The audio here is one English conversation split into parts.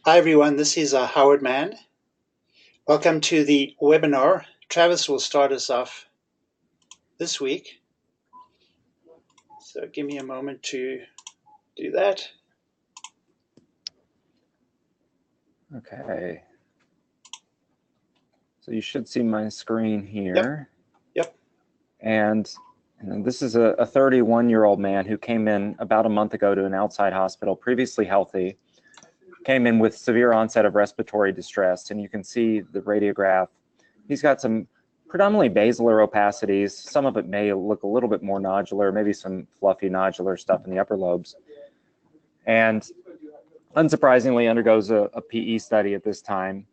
Hi everyone, this is Howard Mann. Welcome to the webinar. Travis will start us off this week. So give me a moment to do that. Okay. So you should see my screen here. Yep. And this is a 31-year-old man who came in about a month ago to an outside hospital, previously healthy, came in with severe onset of respiratory distress. And you can see the radiograph. He's got some predominantly basilar opacities. Some of it may look a little bit more nodular, maybe some fluffy nodular stuff in the upper lobes. And unsurprisingly undergoes a PE study at this time.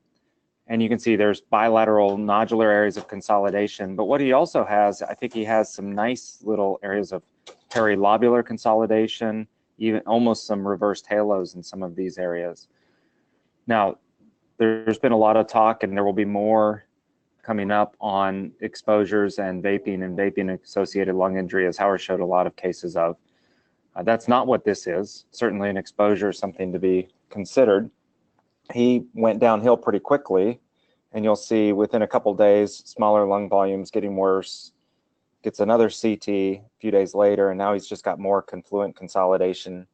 And you can see there's bilateral nodular areas of consolidation. But what he also has, I think he has some nice little areas of perilobular consolidation, even almost some reversed halos in some of these areas. Now, there's been a lot of talk, and there will be more coming up on exposures and vaping-associated lung injury, as Howard showed a lot of cases of. That's not what this is. Certainly an exposure is something to be considered. He went downhill pretty quickly, and you'll see within a couple days, smaller lung volumes getting worse, gets another CT a few days later, and now he's just got more confluent consolidation,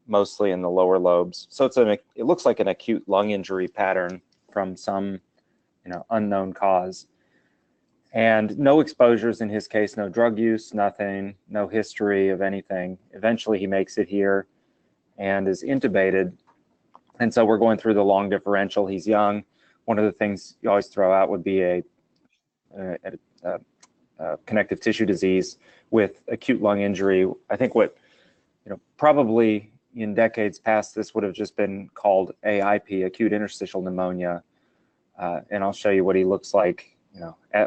mostly in the lower lobes. So it looks like an acute lung injury pattern from some unknown cause. And no exposures in his case, no drug use, nothing, no history of anything. Eventually he makes it here and is intubated. And so we're going through the long differential. He's young. One of the things you always throw out would be a connective tissue disease with acute lung injury. I think what, probably in decades past, this would have just been called AIP, acute interstitial pneumonia. And I'll show you what he looks like,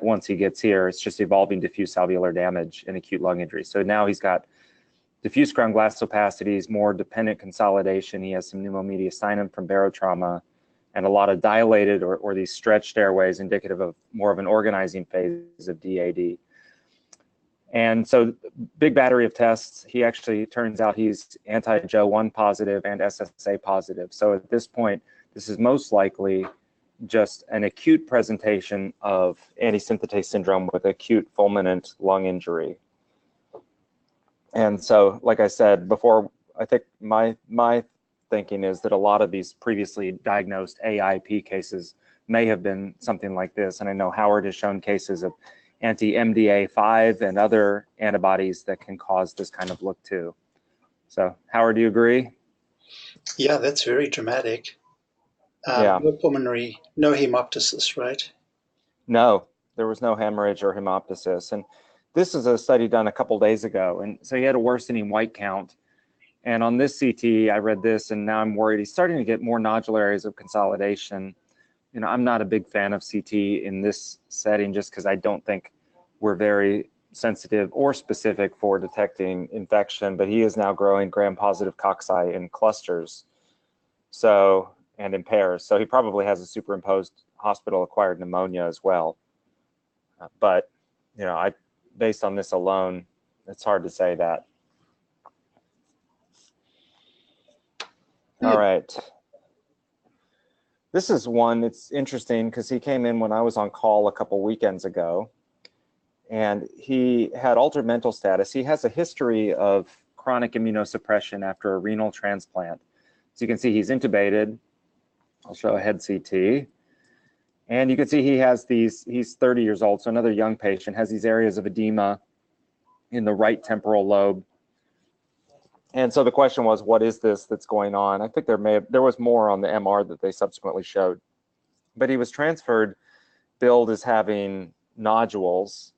once he gets here. It's just evolving diffuse alveolar damage and acute lung injury. So now he's got diffuse ground glass opacities, more dependent consolidation. He has some pneumomediastinum from barotrauma, and a lot of dilated or these stretched airways, indicative of more of an organizing phase of DAD. And so big battery of tests. He actually, turns out he's anti-Jo1 positive and SSA positive. So at this point, this is most likely just an acute presentation of antisynthetase syndrome with acute fulminant lung injury. And so, like I said before, I think my thinking is that a lot of these previously diagnosed AIP cases may have been something like this. And I know Howard has shown cases of anti-MDA5 and other antibodies that can cause this kind of look too. So, Howard, do you agree? Yeah, that's very dramatic. Yeah. No pulmonary, no hemoptysis, right? No, there was no hemorrhage or hemoptysis. And this is a study done a couple days ago. And so he had a worsening white count. And on this CT, I read this, and now I'm worried he's starting to get more nodular areas of consolidation. I'm not a big fan of CT in this setting, just because I don't think we're very sensitive or specific for detecting infection, but he is now growing gram-positive cocci in clusters, and in pairs. So he probably has a superimposed hospital-acquired pneumonia as well. But, based on this alone, it's hard to say that. All right. This is one, it's interesting because he came in when I was on call a couple weekends ago, and he had altered mental status. He has a history of chronic immunosuppression after a renal transplant. So you can see he's intubated. I'll show a head CT. And you can see he has he's 30 years old, so another young patient, has these areas of edema in the right temporal lobe. And so the question was, what is this that's going on? I think there was more on the MR that they subsequently showed. But he was transferred, billed as having nodules.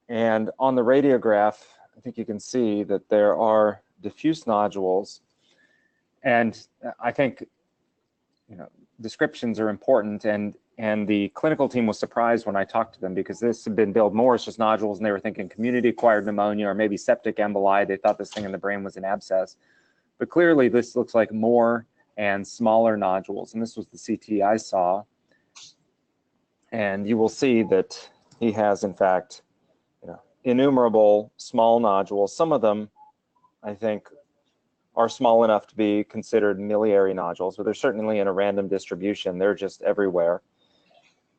And on the radiograph, I think you can see that there are diffuse nodules. And I think, descriptions are important. And the clinical team was surprised when I talked to them, because this had been billed more as just nodules, and they were thinking community-acquired pneumonia or maybe septic emboli. They thought this thing in the brain was an abscess. But clearly, this looks like more and smaller nodules. And this was the CT I saw. And you will see that he has, in fact, innumerable small nodules. Some of them, I think, are small enough to be considered miliary nodules, but they're certainly in a random distribution. They're just everywhere.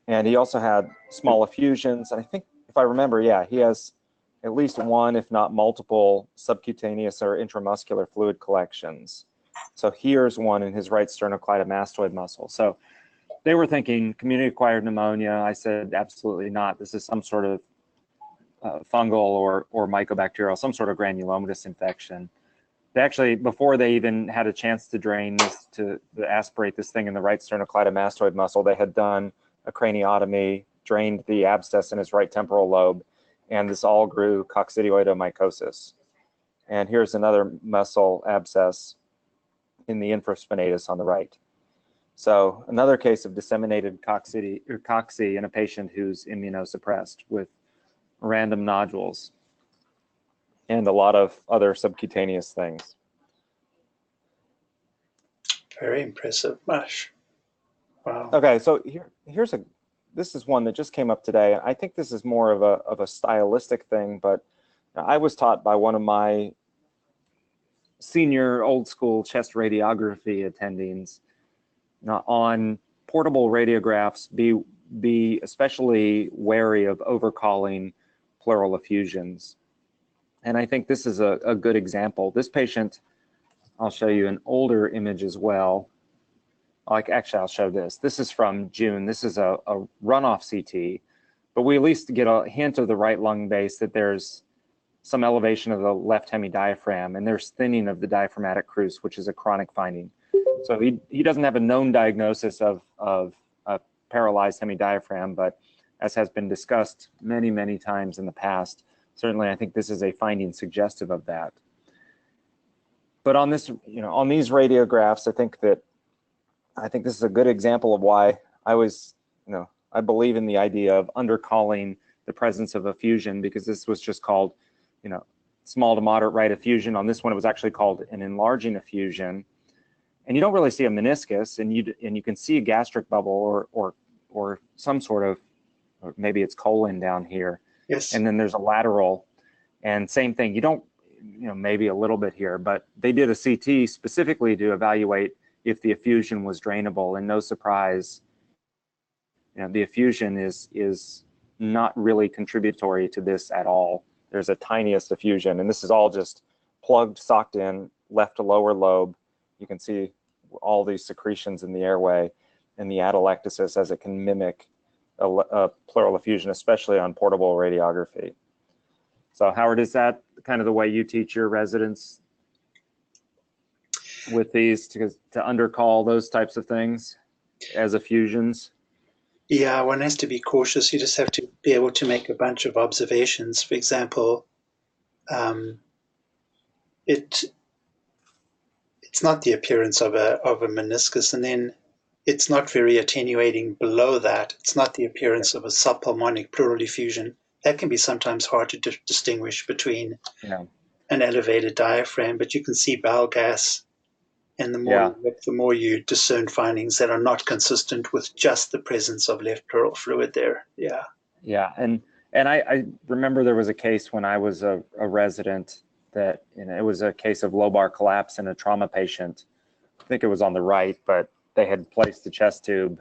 And he also had small effusions. And I think, if I remember, yeah, he has at least one, if not multiple, subcutaneous or intramuscular fluid collections. So here's one in his right sternocleidomastoid muscle. So they were thinking community-acquired pneumonia. I said, absolutely not. This is some sort of fungal or mycobacterial, some sort of granulomatous infection. They actually, before they even had a chance to drain this, to aspirate this thing in the right sternocleidomastoid muscle, they had done a craniotomy, drained the abscess in his right temporal lobe, and this all grew coccidioidomycosis. And here's another muscle abscess in the infraspinatus on the right. So another case of disseminated cocci in a patient who's immunosuppressed with random nodules and a lot of other subcutaneous things. Very impressive. Gosh. Wow. Okay, so this is one that just came up today. I think this is more of a stylistic thing, but I was taught by one of my senior old school chest radiography attendings on portable radiographs, be especially wary of overcalling pleural effusions. And I think this is a good example. This patient, I'll show you an older image as well. Actually, I'll show this. This is from June. This is a runoff CT, but we at least get a hint of the right lung base, that there's some elevation of the left hemidiaphragm, and there's thinning of the diaphragmatic cruce, which is a chronic finding. So he doesn't have a known diagnosis of a paralyzed hemidiaphragm, but as has been discussed many, many times in the past, certainly I think this is a finding suggestive of that. But on this, on these radiographs, I think this is a good example of why I believe in the idea of undercalling the presence of effusion, because this was just called, small to moderate right effusion. On this one, it was actually called an enlarging effusion. And you don't really see a meniscus, and you can see a gastric bubble or some sort of, or maybe it's colon down here. Yes. And then there's a lateral, and same thing. You don't, maybe a little bit here, but they did a CT specifically to evaluate if the effusion was drainable, and no surprise, the effusion is not really contributory to this at all. There's a tiniest effusion, and this is all just plugged, socked in, left to lower lobe. You can see all these secretions in the airway and the atelectasis as it can mimic a pleural effusion, especially on portable radiography. So Howard, is that kind of the way you teach your residents with these, to undercall those types of things as effusions? Yeah, one has to be cautious. You just have to be able to make a bunch of observations. For example, it's not the appearance of a meniscus, and then it's not very attenuating below that. It's not the appearance of a subpulmonic pleural effusion. That can be sometimes hard to distinguish between an elevated diaphragm, but you can see bowel gas, and the more you look, the more you discern findings that are not consistent with just the presence of left pleural fluid there. Yeah. Yeah, and I remember there was a case when I was a resident that it was a case of lobar collapse in a trauma patient. I think it was on the right, but they had placed the chest tube,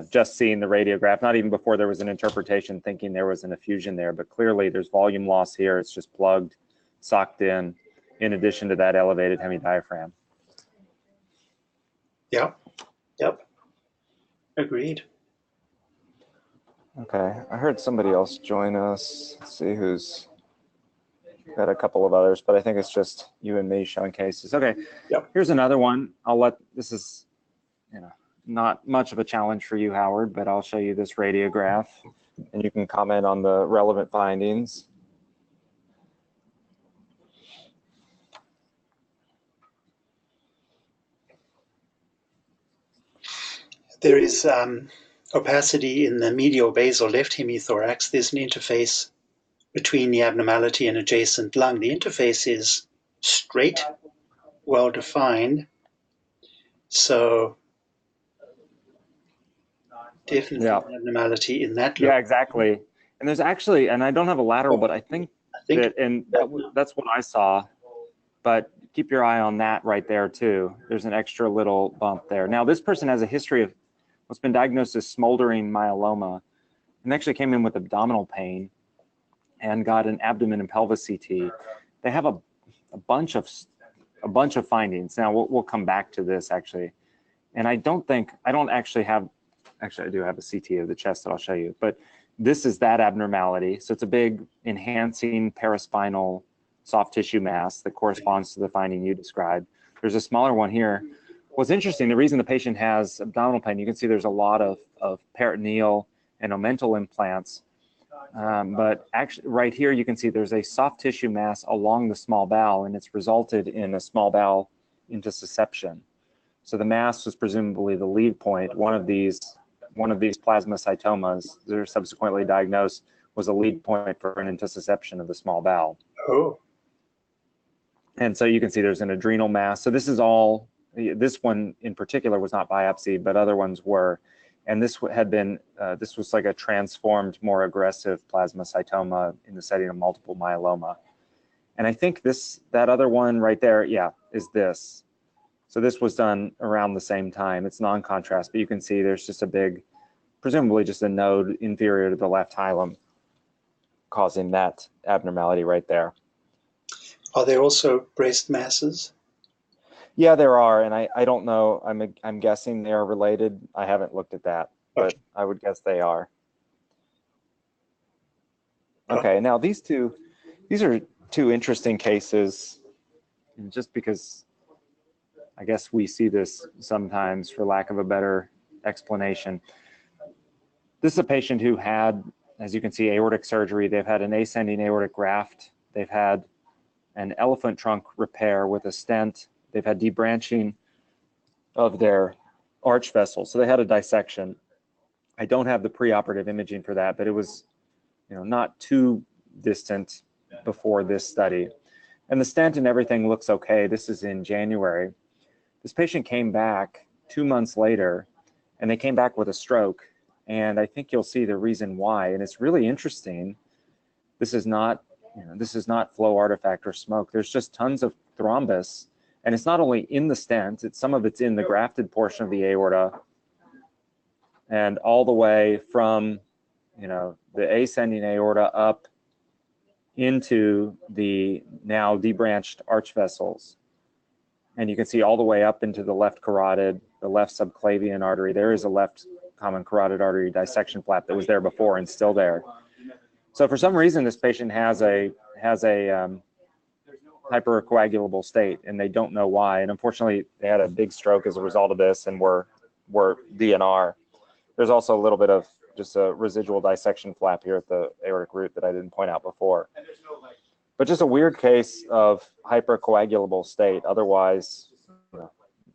just seeing the radiograph, not even before there was an interpretation, thinking there was an effusion there, but clearly there's volume loss here. It's just plugged, socked in addition to that elevated hemidiaphragm. Yep. Agreed. Okay, I heard somebody else join us. Let's see who's got a couple of others, but I think it's just you and me showing cases. Okay, Here's another one. This is, not much of a challenge for you, Howard, but I'll show you this radiograph and you can comment on the relevant findings. There is opacity in the medial basal left hemithorax. There's an interface between the abnormality and adjacent lung. The interface is straight, well defined. So definitely an abnormality in that loop. Yeah, exactly. And there's actually, and I don't have a lateral, but I think that, and that's what I saw. But keep your eye on that right there too. There's an extra little bump there. Now this person has a history of what's been diagnosed as smoldering myeloma, and actually came in with abdominal pain and got an abdomen and pelvis CT. They have a bunch of findings. Now we'll come back to this actually, and I do have a CT of the chest that I'll show you, but this is that abnormality. So it's a big enhancing paraspinal soft tissue mass that corresponds to the finding you described. There's a smaller one here. What's interesting, the reason the patient has abdominal pain, you can see there's a lot of peritoneal and omental implants, but actually right here you can see there's a soft tissue mass along the small bowel, and it's resulted in a small bowel intussusception. So the mass was presumably the lead point. One of these plasmacytomas that are subsequently diagnosed was a lead point for an intussusception of the small bowel. Oh. And so you can see there's an adrenal mass. So this is all, this one in particular was not biopsied, but other ones were. And this had been, this was like a transformed, more aggressive plasmacytoma in the setting of multiple myeloma. And I think that other one right there, yeah, is this. So this was done around the same time. It's non-contrast, but you can see there's just a big, presumably just a node inferior to the left hilum causing that abnormality right there. Are there also breast masses? Yeah, there are, and I don't know. I'm guessing they are related. I haven't looked at that, but Okay. I would guess they are. Okay, now these are two interesting cases, and just because I guess we see this sometimes for lack of a better explanation. This is a patient who had, as you can see, aortic surgery. They've had an ascending aortic graft. They've had an elephant trunk repair with a stent. They've had debranching of their arch vessel. So they had a dissection. I don't have the preoperative imaging for that, but it was, not too distant before this study. And the stent and everything looks okay. This is in January. This patient came back 2 months later, and they came back with a stroke. And I think you'll see the reason why. And it's really interesting. This is not flow artifact or smoke. There's just tons of thrombus, and it's not only in the stent. Some of it's in the grafted portion of the aorta, and all the way from, the ascending aorta up into the now debranched arch vessels. And you can see all the way up into the left carotid, the left subclavian artery. There is a left common carotid artery dissection flap that was there before and still there. So for some reason, this patient has a hypercoagulable state, and they don't know why. And unfortunately, they had a big stroke as a result of this and were DNR. There's also a little bit of just a residual dissection flap here at the aortic root that I didn't point out before. But just a weird case of hypercoagulable state. Otherwise,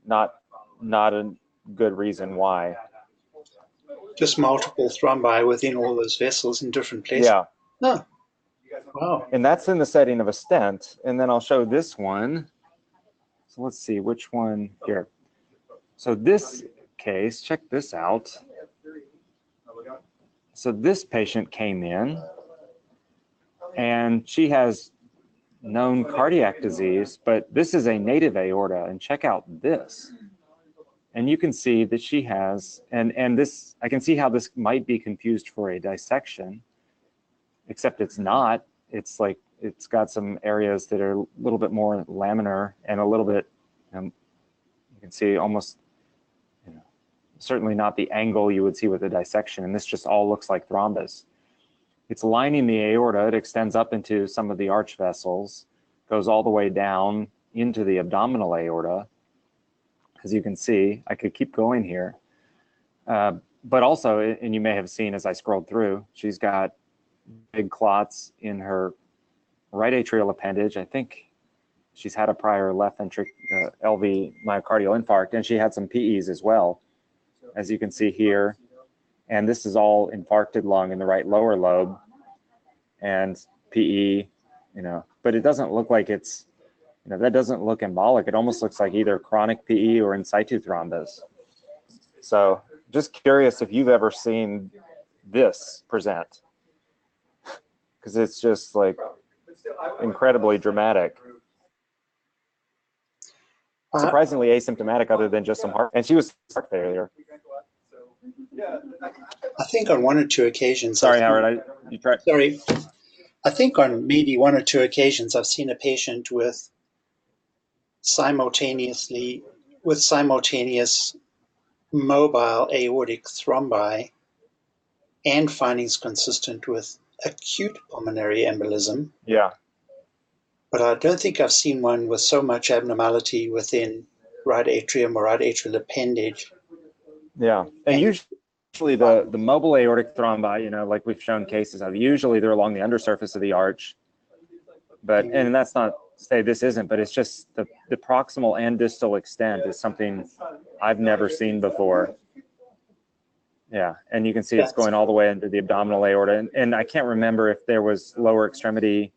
not a good reason why. Just multiple thrombi within all those vessels in different places. Yeah. Oh. Wow. And that's in the setting of a stent. And then I'll show this one. So let's see which one here. So this case, check this out. So this patient came in, and she has known cardiac disease, but this is a native aorta. And check out this. And you can see that she has, and this, I can see how this might be confused for a dissection, except it's not. It's like, it's got some areas that are a little bit more laminar and a little bit, you can see almost, certainly not the angle you would see with a dissection. And this just all looks like thrombus. It's lining the aorta. It extends up into some of the arch vessels, goes all the way down into the abdominal aorta. As you can see, I could keep going here. But also, and you may have seen as I scrolled through, she's got big clots in her right atrial appendage. I think she's had a prior left ventricular LV myocardial infarct, and she had some PEs as well, as you can see here. And this is all infarcted lung in the right lower lobe and PE, but it doesn't look like it's, that doesn't look embolic. It almost looks like either chronic PE or in situ thrombus. So just curious if you've ever seen this present, because it's just like incredibly dramatic. surprisingly asymptomatic other than just some heart, and she was heart failure. I think on one or two occasions. Sorry, Howard, you tried. Sorry. I think on maybe one or two occasions I've seen a patient with simultaneous mobile aortic thrombi and findings consistent with acute pulmonary embolism. Yeah. But I don't think I've seen one with so much abnormality within right atrium or right atrial appendage. Yeah, and usually the mobile aortic thrombi, you know, like we've shown cases of, usually they're along the undersurface of the arch. But, and that's not to say this isn't, but it's just the proximal and distal extent is something I've never seen before. Yeah, and you can see it's going all the way into the abdominal aorta. And I can't remember if there was lower extremity.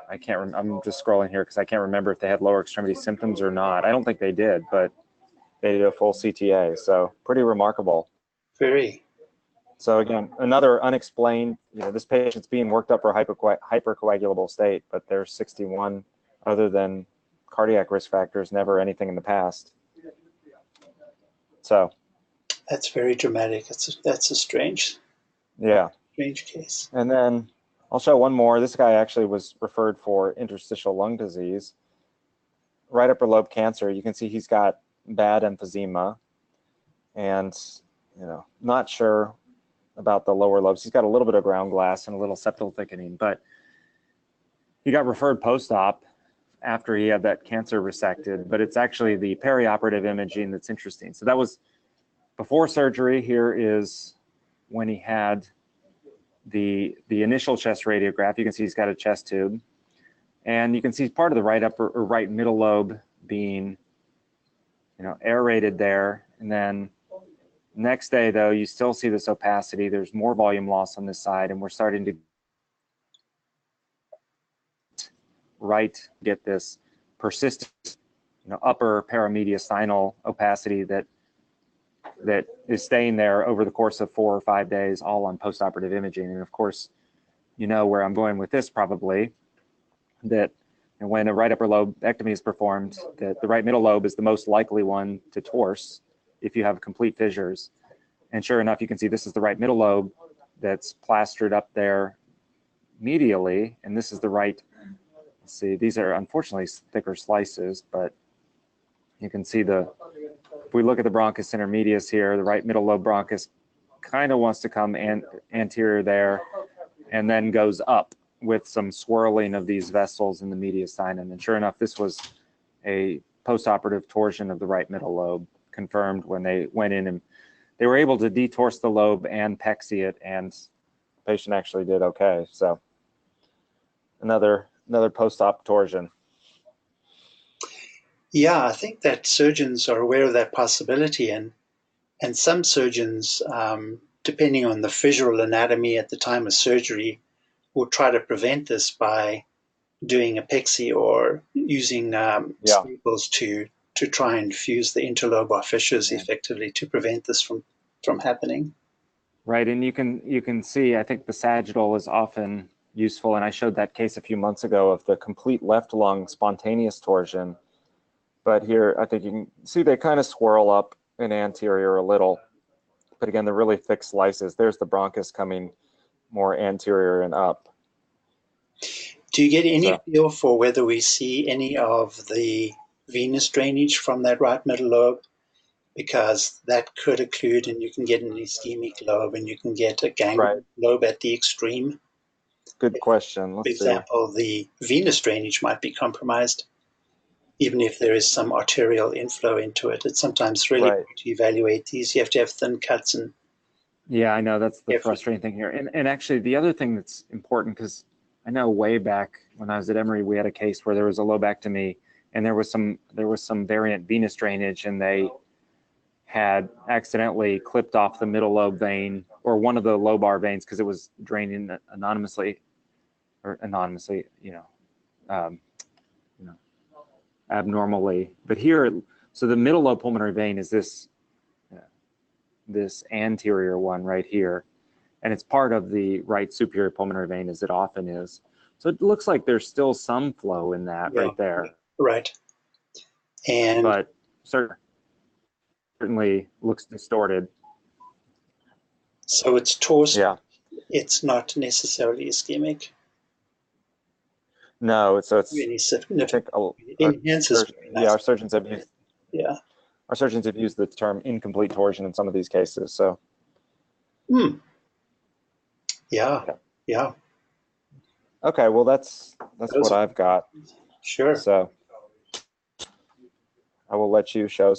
I'm just scrolling here because I can't remember if they had lower extremity symptoms or not. I don't think they did, but they did a full CTA, so pretty remarkable. Very. So again, another unexplained, you know, this patient's being worked up for hypercoagulable state, but there's 61 other than cardiac risk factors, never anything in the past. So. That's very dramatic. That's a strange case. And then I'll show one more. This guy actually was referred for interstitial lung disease, right upper lobe cancer. You can see he's got bad emphysema, and you know, not sure about the lower lobes. He's got a little bit of ground glass and a little septal thickening, but he got referred post-op after he had that cancer resected. But it's actually the perioperative imaging that's interesting. So that was before surgery. Here is when he had the initial chest radiograph. You can see he's got a chest tube, and you can see part of the right upper or right middle lobe being, you know, aerated there. And then next day, though, you still see this opacity. There's more volume loss on this side, and we're starting to get this persistent, you know, upper paramediastinal opacity that is staying there over the course of 4 or 5 days, all on post-operative imaging. And of course, you know where I'm going with this probably, that when a right upper lobectomy is performed, that the right middle lobe is the most likely one to torse if you have complete fissures. And sure enough, you can see this is the right middle lobe that's plastered up there medially, and this is the right, let's see, these are unfortunately thicker slices, but you can see if we look at the bronchus intermedius here, the right middle lobe bronchus kind of wants to come anterior there and then goes up with some swirling of these vessels in the mediastinum. And sure enough, this was a post-operative torsion of the right middle lobe, confirmed when they went in and they were able to detorse the lobe and pexy it, and the patient actually did okay. So another post-op torsion. Yeah, I think that surgeons are aware of that possibility, and some surgeons, depending on the visual anatomy at the time of surgery, will try to prevent this by doing a pexy or using staples to try and fuse the interlobar fissures effectively to prevent this from happening. Right, and you can see, I think the sagittal is often useful, and I showed that case a few months ago of the complete left lung spontaneous torsion. But here, I think you can see they kind of swirl up in anterior a little. But again, they're really thick slices. There's the bronchus coming more anterior and up. Do you get any feel for whether we see any of the venous drainage from that right middle lobe? Because that could occlude, and you can get an ischemic lobe, and you can get a ganglion lobe at the extreme. Good question. For example, the venous drainage might be compromised, even if there is some arterial inflow into it. It's sometimes really hard to evaluate these. You have to have thin cuts. And yeah, I know that's the frustrating thing here. And actually, the other thing that's important, because I know way back when I was at Emory, we had a case where there was a lobectomy, and there was some variant venous drainage, and they had accidentally clipped off the middle lobe vein or one of the lobar veins because it was draining anonymously, abnormally. But here, so the middle lobe pulmonary vein is this anterior one right here, and it's part of the right superior pulmonary vein, as it often is. So it looks like there's still some flow in that right there. Right. And but certainly looks distorted. so it's torsion. Yeah. It's not necessarily ischemic. No, so it's Really I significant. think It enhances. our surgeons have used Yeah. our surgeons have used the term incomplete torsion in some of these cases. So Yeah. Yeah. okay, well that's what I've got. Sure. So I will let you show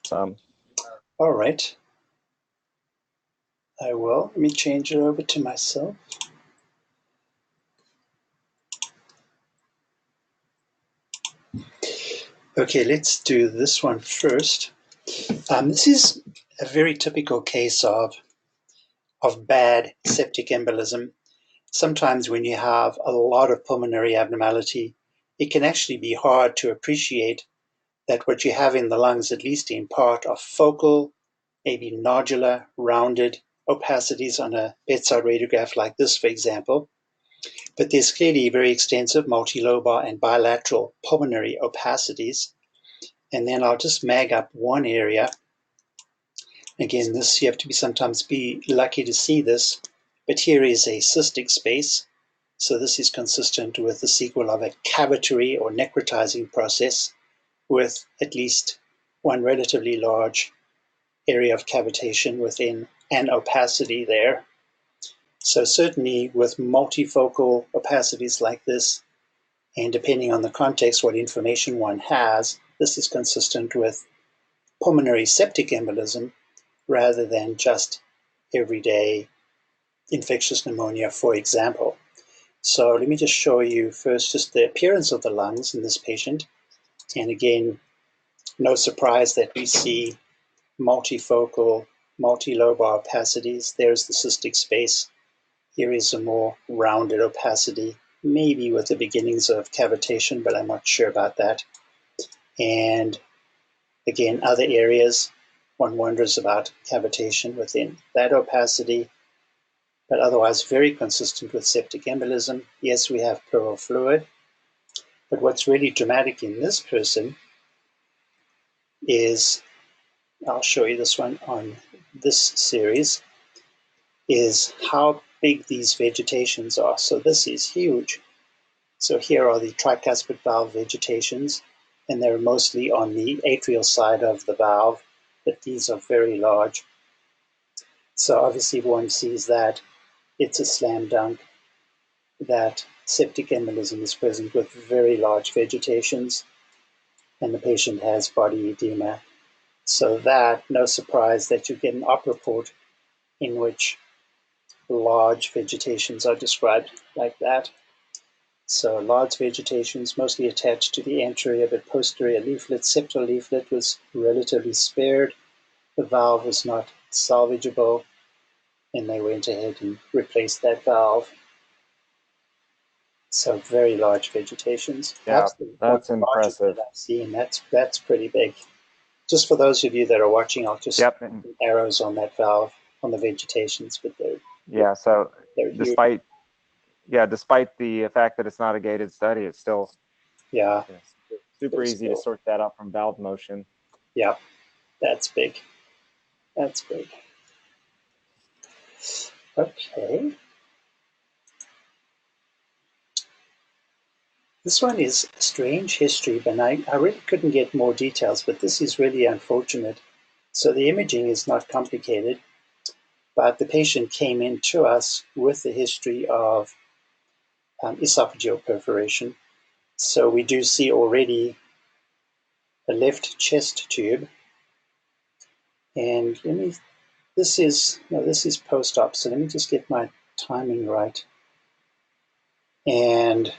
some. All right. I will. Let me change it over to myself. Okay, let's do this one first. This is a very typical case of bad septic embolism. Sometimes when you have a lot of pulmonary abnormality, it can actually be hard to appreciate that what you have in the lungs, at least in part, are focal, maybe nodular, rounded opacities on a bedside radiograph like this, for example. But there's clearly very extensive multilobar and bilateral pulmonary opacities. And then I'll just mag up one area. Again, this you have to sometimes be lucky to see this, but here is a cystic space. So this is consistent with the sequel of a cavitary or necrotizing process with at least one relatively large area of cavitation within an opacity there. So certainly with multifocal opacities like this, and depending on the context, what information one has, this is consistent with pulmonary septic embolism rather than just everyday infectious pneumonia, for example. So let me just show you first just the appearance of the lungs in this patient. And again, no surprise that we see multifocal, multilobar opacities. There's the cystic space. Here is a more rounded opacity, maybe with the beginnings of cavitation, but I'm not sure about that. And again, other areas, one wonders about cavitation within that opacity, but otherwise very consistent with septic embolism. Yes, we have pleural fluid, but what's really dramatic in this person is, I'll show you this one on this series, is how big these vegetations are. So this is huge. So here are the tricuspid valve vegetations, and they're mostly on the atrial side of the valve, but these are very large. So obviously if one sees that, it's a slam dunk that septic embolism is present with very large vegetations, and the patient has body edema. So that, no surprise that you get an op report in which large vegetations are described like that. So large vegetations mostly attached to the anterior but posterior leaflet. Septal leaflet was relatively spared. The valve was not salvageable, and they went ahead and replaced that valve. So very large vegetations. Yeah, Perhaps that's impressive. That I've seen. That's pretty big. Just for those of you that are watching, I'll just put arrows on that valve, on the vegetations, but yeah. So they're despite the fact that it's not a gated study, it's still super easy to sort that out from valve motion. Yeah, that's big. That's big. Okay. This one is a strange history, but I really couldn't get more details, but this is really unfortunate. So the imaging is not complicated, but the patient came in to us with the history of esophageal perforation. So we do see already a left chest tube. And this is post-op, so let me just get my timing right. And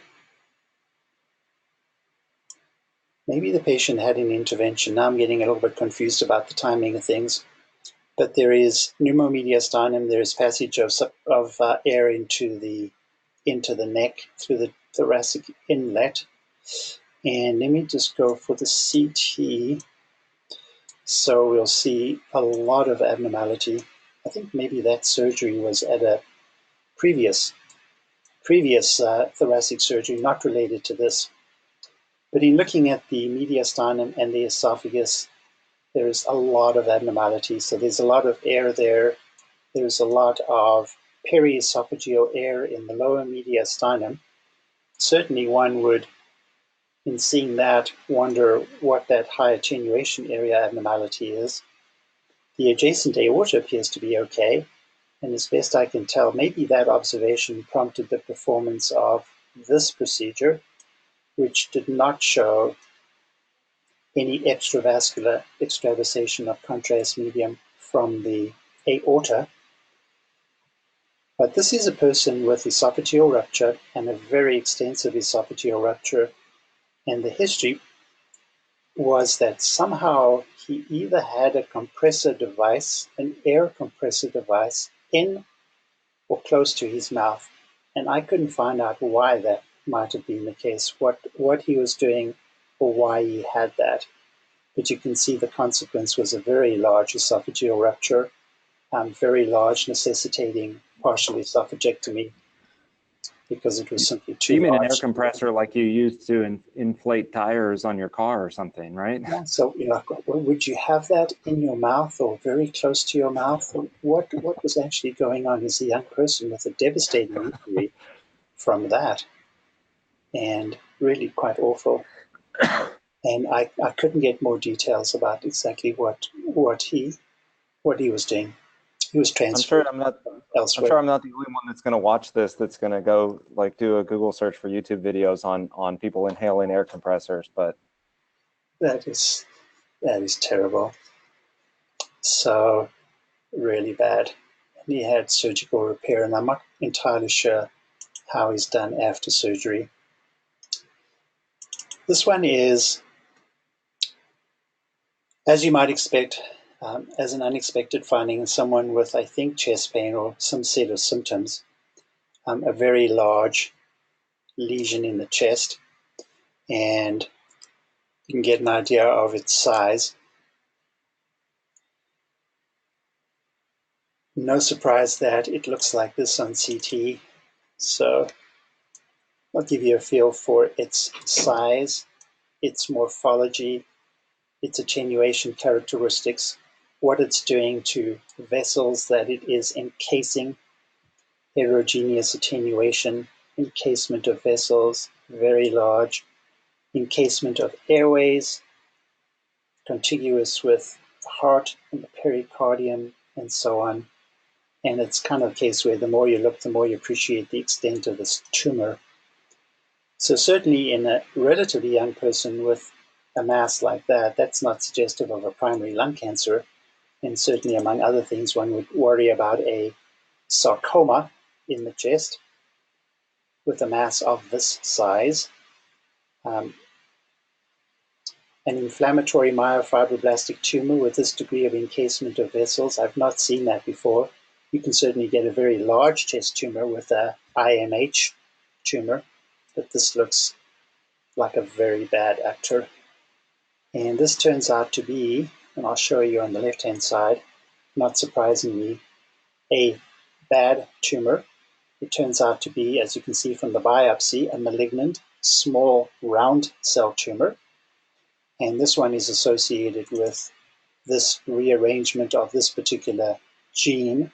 maybe the patient had an intervention. Now I'm getting a little bit confused about the timing of things. But there is pneumomediastinum, there is passage of air into the neck through the thoracic inlet. And let me just go for the CT. So we'll see a lot of abnormality. I think maybe that surgery was at a previous thoracic surgery, not related to this. But in looking at the mediastinum and the esophagus, there's a lot of abnormalities. So there's a lot of air there. There's a lot of periesophageal air in the lower mediastinum. Certainly one would, in seeing that, wonder what that high attenuation area abnormality is. The adjacent aorta appears to be okay, and as best I can tell, maybe that observation prompted the performance of this procedure, which did not show any extravascular extravasation of contrast medium from the aorta. But this is a person with esophageal rupture and a very extensive esophageal rupture, and the history was that somehow he either had a compressor device, an air compressor device, in or close to his mouth. And I couldn't find out why that might have been the case, what he was doing or why he had that. But you can see the consequence was a very large esophageal rupture, very large, necessitating partial esophagectomy because it was simply too You mean an air large. compressor like you used to inflate tires on your car or something, right? Yeah, so would you have that in your mouth or very close to your mouth? What was actually going on as a young person with a devastating injury from that, and really quite awful. And I couldn't get more details about exactly what he was doing. He was I'm sure transferred I'm not. I'm elsewhere. sure I'm not the only one that's going to watch this. That's going to go like do a Google search for YouTube videos on people inhaling air compressors. But That is terrible. So really bad. And he had surgical repair, and I'm not entirely sure how he's done after surgery. This one is, as you might expect, as an unexpected finding in someone with, I think, chest pain or some set of symptoms, a very large lesion in the chest, and you can get an idea of its size. No surprise that it looks like this on CT. So I'll give you a feel for its size, its morphology, its attenuation characteristics, what it's doing to vessels that it is encasing, heterogeneous attenuation, encasement of vessels, very large, encasement of airways, contiguous with the heart and the pericardium, and so on. And it's kind of a case where the more you look, the more you appreciate the extent of this tumor. So certainly in a relatively young person with a mass like that, that's not suggestive of a primary lung cancer. And certainly among other things, one would worry about a sarcoma in the chest with a mass of this size. An inflammatory myofibroblastic tumor with this degree of encasement of vessels, I've not seen that before. You can certainly get a very large chest tumor with a IMH tumor, but this looks like a very bad actor. And this turns out to be, and I'll show you on the left-hand side, not surprisingly, a bad tumor. It turns out to be, as you can see from the biopsy, a malignant, small, round cell tumor. And this one is associated with this rearrangement of this particular gene.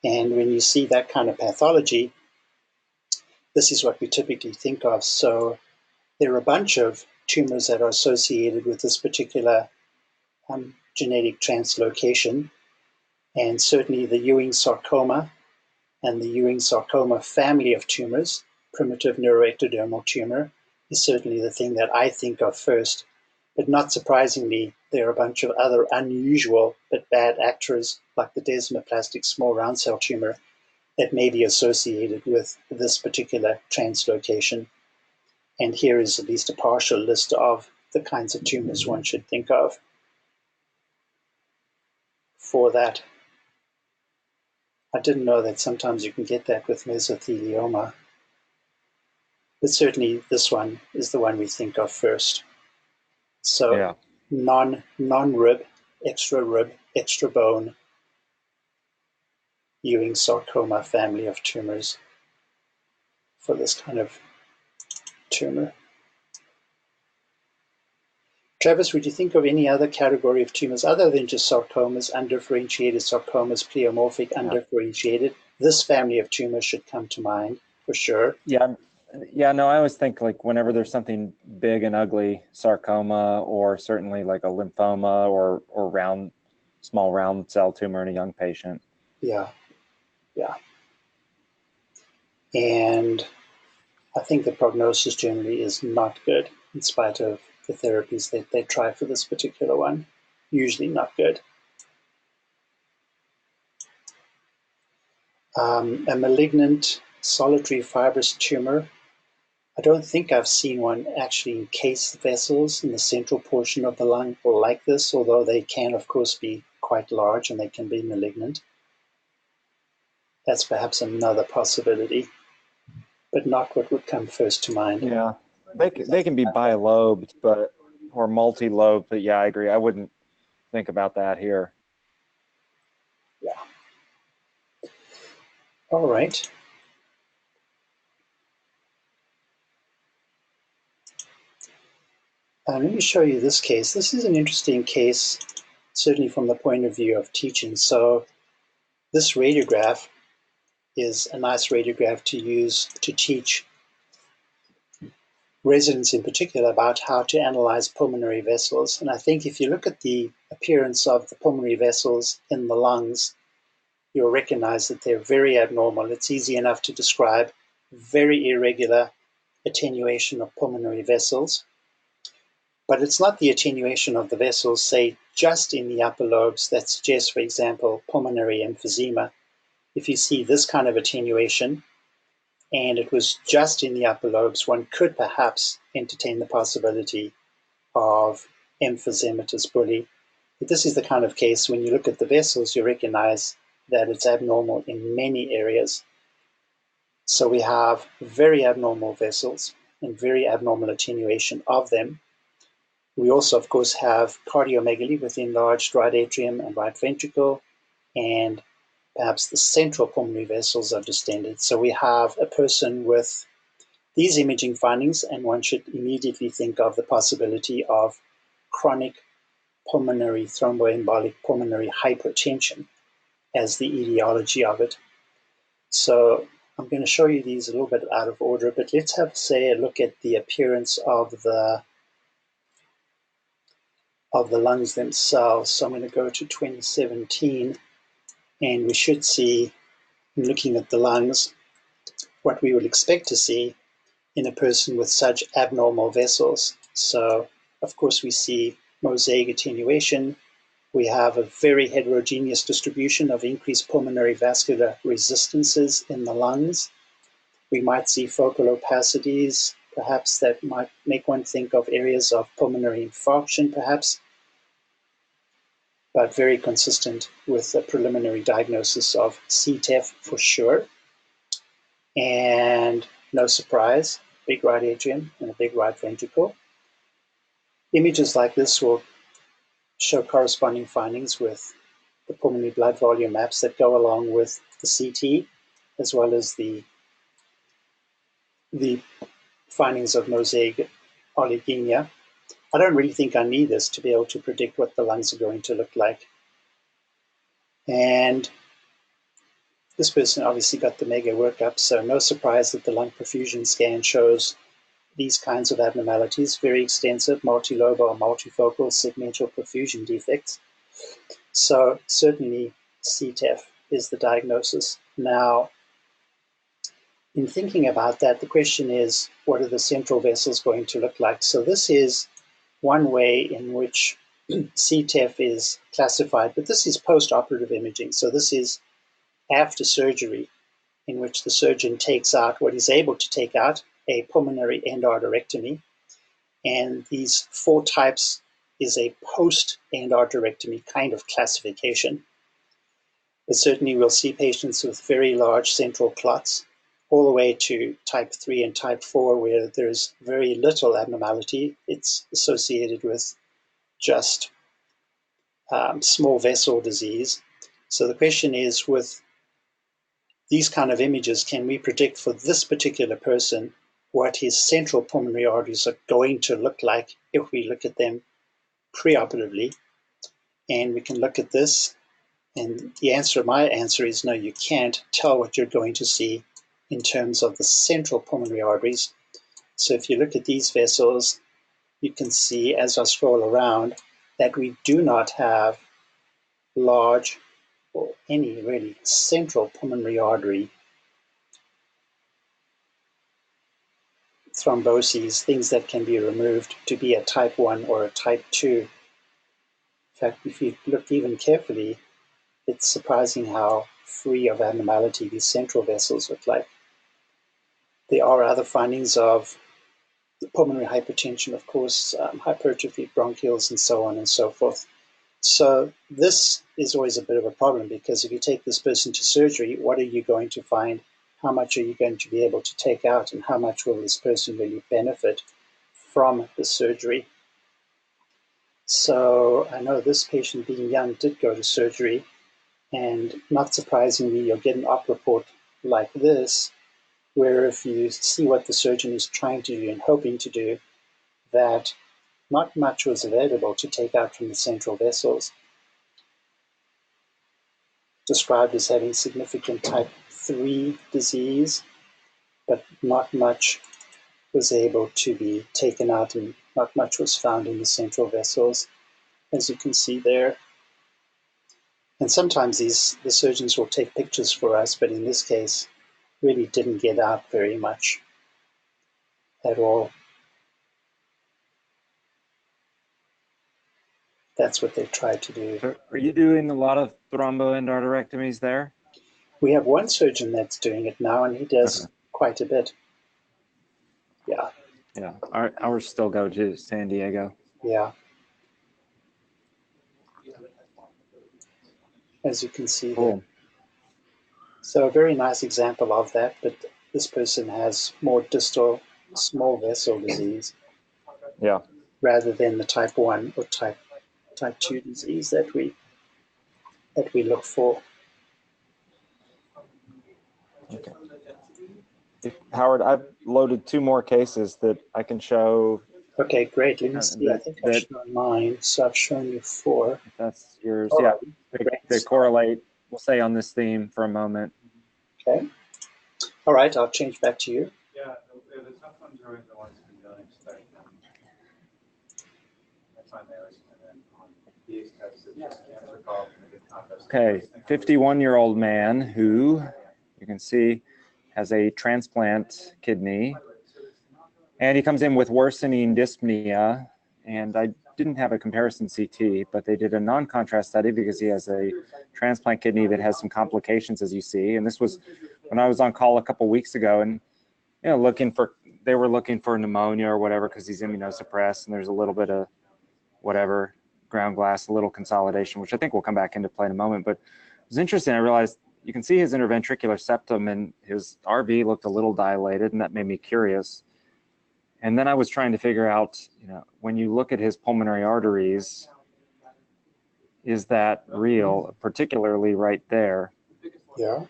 And when you see that kind of pathology, this is what we typically think of. So there are a bunch of tumors that are associated with this particular genetic translocation, and certainly the Ewing sarcoma and the Ewing sarcoma family of tumors, primitive neuroectodermal tumor, is certainly the thing that I think of first. But not surprisingly, there are a bunch of other unusual but bad actors, like the desmoplastic small round cell tumor, that may be associated with this particular translocation. And here is at least a partial list of the kinds of tumors one should think of for that. I didn't know that sometimes you can get that with mesothelioma, but certainly this one is the one we think of first. So yeah, non-rib, extra bone, Ewing sarcoma family of tumors for this kind of tumor. Travis, would you think of any other category of tumors other than just sarcomas, undifferentiated sarcomas, pleomorphic, undifferentiated? This family of tumors should come to mind for sure. Yeah, yeah, no, I always think like whenever there's something big and ugly, sarcoma, or certainly like a lymphoma or small round cell tumor in a young patient. Yeah, yeah. And I think the prognosis generally is not good in spite of the therapies that they try for this particular one. Usually not good. A malignant solitary fibrous tumor. I don't think I've seen one actually encase the vessels in the central portion of the lung like this, although they can, of course, be quite large and they can be malignant. That's perhaps another possibility, but not what would come first to mind. Yeah, they can be bilobed, but or multi-lobed, but yeah, I agree. I wouldn't think about that here. Yeah. All right. Let me show you this case. This is an interesting case, certainly from the point of view of teaching. So this radiograph is a nice radiograph to use to teach residents in particular about how to analyze pulmonary vessels. And I think if you look at the appearance of the pulmonary vessels in the lungs, you'll recognize that they're very abnormal. It's easy enough to describe very irregular attenuation of pulmonary vessels. But it's not the attenuation of the vessels, say, just in the upper lobes that suggests, for example, pulmonary emphysema. If you see this kind of attenuation, and it was just in the upper lobes, one could perhaps entertain the possibility of emphysematous bully. But this is the kind of case when you look at the vessels, you recognize that it's abnormal in many areas. So we have very abnormal vessels and very abnormal attenuation of them. We also, of course, have cardiomegaly with enlarged right atrium and right ventricle, and perhaps the central pulmonary vessels are distended. So we have a person with these imaging findings, and one should immediately think of the possibility of chronic pulmonary thromboembolic pulmonary hypertension as the etiology of it. So I'm going to show you these a little bit out of order, but let's have, say, a look at the appearance of the lungs themselves. So I'm going to go to 2017, and we should see, in looking at the lungs, what we would expect to see in a person with such abnormal vessels. So, of course, we see mosaic attenuation. We have a very heterogeneous distribution of increased pulmonary vascular resistances in the lungs. We might see focal opacities, perhaps that might make one think of areas of pulmonary infarction, perhaps, but very consistent with a preliminary diagnosis of CTEPH for sure. And no surprise, big right atrium and a big right ventricle. Images like this will show corresponding findings with the pulmonary blood volume maps that go along with the CT, as well as the findings of mosaic oligemia. I don't really think I need this to be able to predict what the lungs are going to look like. And this person obviously got the mega workup, so no surprise that the lung perfusion scan shows these kinds of abnormalities, very extensive multilobar or multifocal segmental perfusion defects. So certainly CTEPH is the diagnosis. Now, in thinking about that, the question is, what are the central vessels going to look like? So this is one way in which CTEPH is classified, but this is post-operative imaging. So this is after surgery, in which the surgeon takes out what he's able to take out, a pulmonary endarterectomy. And these 4 types is a post-endarterectomy kind of classification. But certainly we'll see patients with very large central clots, all the way to type 3 and type 4, where there's very little abnormality. It's associated with just small vessel disease. So the question is, with these kind of images, can we predict for this particular person what his central pulmonary arteries are going to look like if we look at them preoperatively, and we can look at this, and my answer is no, you can't tell what you're going to see in terms of the central pulmonary arteries. So if you look at these vessels, you can see as I scroll around that we do not have large or any really central pulmonary artery thromboses, things that can be removed to be a type 1 or a type 2. In fact, if you look even carefully, it's surprising how free of abnormality these central vessels look like. There are other findings of pulmonary hypertension, of course, hypertrophy, bronchioles, and so on and so forth. So this is always a bit of a problem, because if you take this person to surgery, what are you going to find? How much are you going to be able to take out, and how much will this person really benefit from the surgery? So I know this patient, being young, did go to surgery, and not surprisingly, you'll get an op report like this, where if you see what the surgeon is trying to do and hoping to do, that not much was available to take out from the central vessels. Described as having significant type 3 disease, but not much was able to be taken out, and not much was found in the central vessels, as you can see there. And sometimes the surgeons will take pictures for us, but in this case, really didn't get out very much at all. That's what they tried to do. So are you doing a lot of thromboendarterectomies there? We have one surgeon that's doing it now, and he does quite a bit. Yeah. Yeah, ours still go to San Diego. Yeah. As you can see Cool. there. So a very nice example of that, but this person has more distal small vessel disease. Yeah. Rather than the type 1 or type 2 disease that we look for. Okay. Howard, I've loaded 2 more cases that I can show. Okay, great. Let me see. I think I've shown mine, so I've shown you 4. If that's yours. Oh, yeah, they correlate. We'll stay on this theme for a moment. Okay. All right, I'll change back to you. Yeah, the tough ones are the ones we don't expect. That's on theirs. And then on these tests, it's just cancer call. Okay, 51-year-old man who you can see has a transplant kidney, and he comes in with worsening dyspnea, and I didn't have a comparison CT, but they did a non-contrast study because he has a transplant kidney that has some complications, as you see. And this was when I was on call a couple weeks ago, and they were looking for pneumonia or whatever because he's immunosuppressed, and there's a little bit of whatever, ground glass, a little consolidation, which I think will come back into play in a moment. But it was interesting. I realized you can see his interventricular septum, and his RV looked a little dilated, and that made me curious. And then I was trying to figure out, when you look at his pulmonary arteries, is that real, particularly right there? Yeah.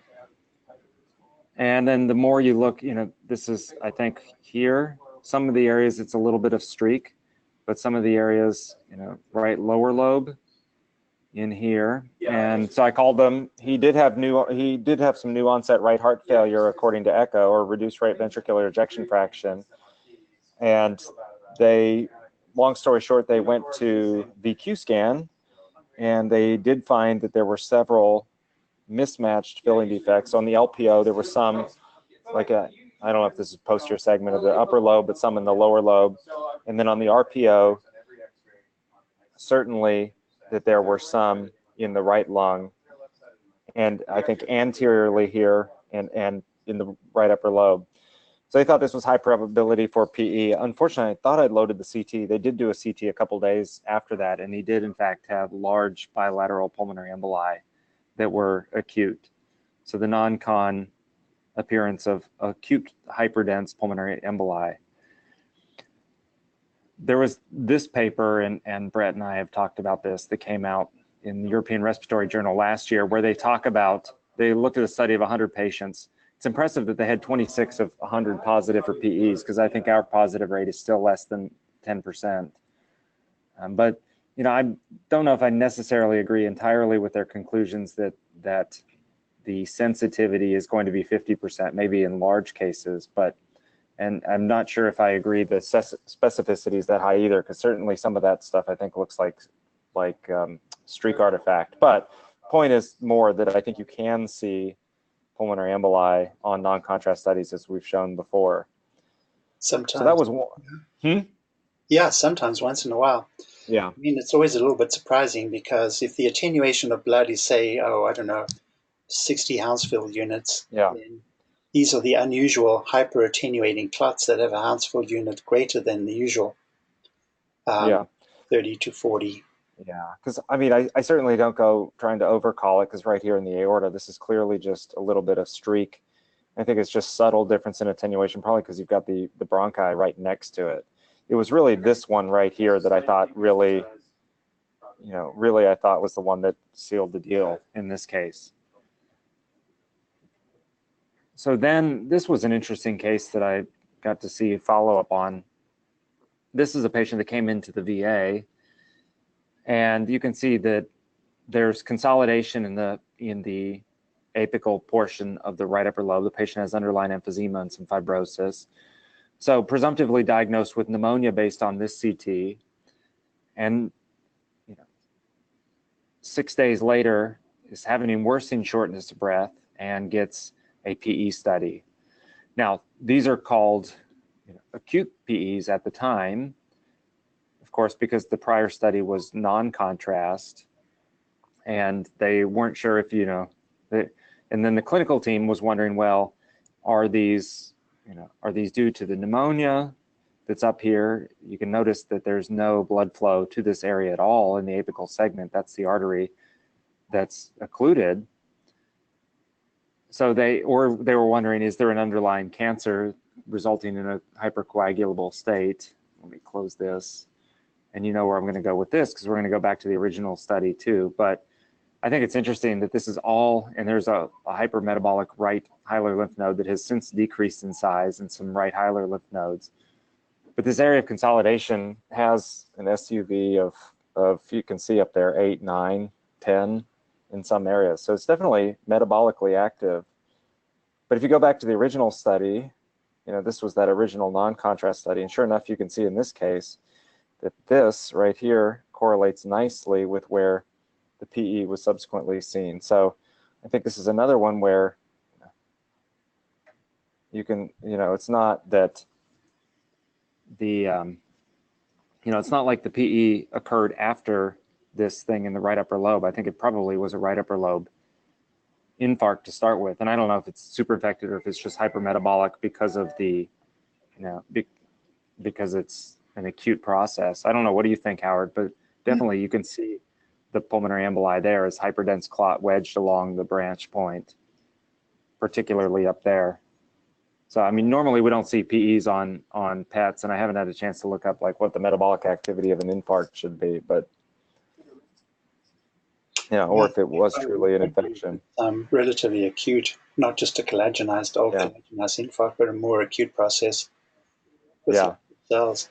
And then the more you look, this is, I think, here, some of the areas it's a little bit of streak, but some of the areas, right lower lobe in here. And so I called them. He did have some new onset right heart failure according to echo, or reduced right ventricular ejection fraction. And long story short, they went to VQ scan, and they did find that there were several mismatched filling defects. On the LPO, there were some, I don't know if this is posterior segment of the upper lobe, but some in the lower lobe. And then on the RPO, certainly that there were some in the right lung, and I think anteriorly here and in the right upper lobe. So they thought this was high probability for PE. Unfortunately, I thought I'd loaded the CT. They did do a CT a couple days after that, and he did, in fact, have large bilateral pulmonary emboli that were acute. So the non-con appearance of acute hyperdense pulmonary emboli. There was this paper, and Brett and I have talked about this, that came out in the European Respiratory Journal last year, where they looked at a study of 100 patients. It's impressive that they had 26 of 100 positive for PEs, because I think our positive rate is still less than 10%. But you know, I don't know if I necessarily agree entirely with their conclusions that the sensitivity is going to be 50%, maybe in large cases, and I'm not sure if I agree the specificity is that high either, because certainly some of that stuff I think looks like streak artifact. But point is more that I think you can see pulmonary emboli on non-contrast studies, as we've shown before. Sometimes. So that was one. Yeah, sometimes, once in a while. Yeah. I mean, it's always a little bit surprising because if the attenuation of blood is, say, oh, I don't know, 60 Hounsfield units, yeah, then these are the unusual hyper-attenuating clots that have a Hounsfield unit greater than the usual 30 to 40. Yeah, because I mean, I certainly don't go trying to overcall it, because right here in the aorta, this is clearly just a little bit of streak. I think it's just subtle difference in attenuation, probably because you've got the bronchi right next to it. It was really this one right here that I thought really, really I thought was the one that sealed the deal in this case. So then this was an interesting case that I got to see follow up on. This is a patient that came into the VA, and you can see that there's consolidation in the apical portion of the right upper lobe. The patient has underlying emphysema and some fibrosis. So presumptively diagnosed with pneumonia based on this CT. And 6 days later is having worsening shortness of breath and gets a PE study. Now, these are called acute PEs at the time, of course, because the prior study was non-contrast, and they weren't sure if, and then the clinical team was wondering, well, are these due to the pneumonia that's up here? You can notice that there's no blood flow to this area at all in the apical segment. That's the artery that's occluded. So they were wondering, is there an underlying cancer resulting in a hypercoagulable state? Let me close this. And you know where I'm going to go with this, because we're going to go back to the original study too. But I think it's interesting that this is all, and there's a hypermetabolic right hilar lymph node that has since decreased in size, and some right hilar lymph nodes. But this area of consolidation has an SUV of you can see up there, 8, 9, 10 in some areas. So it's definitely metabolically active. But if you go back to the original study, this was that original non-contrast study, and sure enough, you can see in this case that this right here correlates nicely with where the PE was subsequently seen. So I think this is another one where you can, it's not that the, it's not like the PE occurred after this thing in the right upper lobe. I think it probably was a right upper lobe infarct to start with. And I don't know if it's super infected or if it's just hypermetabolic because of the, because it's an acute process. I don't know. What do you think, Howard? But definitely you can see the pulmonary emboli there is hyperdense clot wedged along the branch point, particularly up there. So, I mean, normally we don't see PEs on PETs, and I haven't had a chance to look up like what the metabolic activity of an infarct should be, but or if it was truly an infection. Relatively acute, not just a collagenized collagenized infarct, but a more acute process with cells.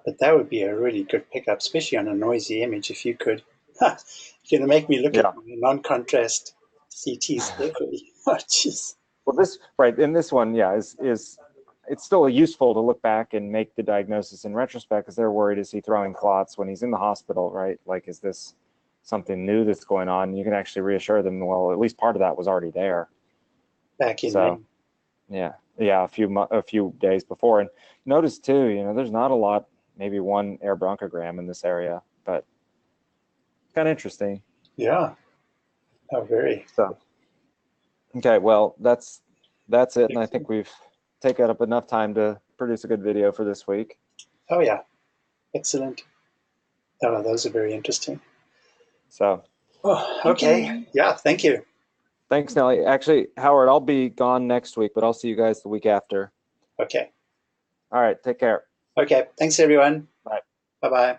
But that would be a really good pickup, especially on a noisy image, if you could. You're going to make me look at non-contrast CTs carefully. Oh, jeez. Well, this in this one, is it's still useful to look back and make the diagnosis in retrospect, because they're worried, is he throwing clots when he's in the hospital, right? Like, is this something new that's going on? You can actually reassure them, well, at least part of that was already there. Back in May. A few days before. And notice too, there's not a lot, maybe one air bronchogram in this area, but kind of interesting. Yeah. Oh, very. So, okay, well, that's it. And I think we've taken up enough time to produce a good video for this week. Oh, yeah. Excellent. Oh, those are very interesting. So. Oh, okay. Yeah, thank you. Thanks, Nelly. Actually, Howard, I'll be gone next week, but I'll see you guys the week after. Okay. All right, take care. Okay, thanks, everyone. Bye. Bye-bye.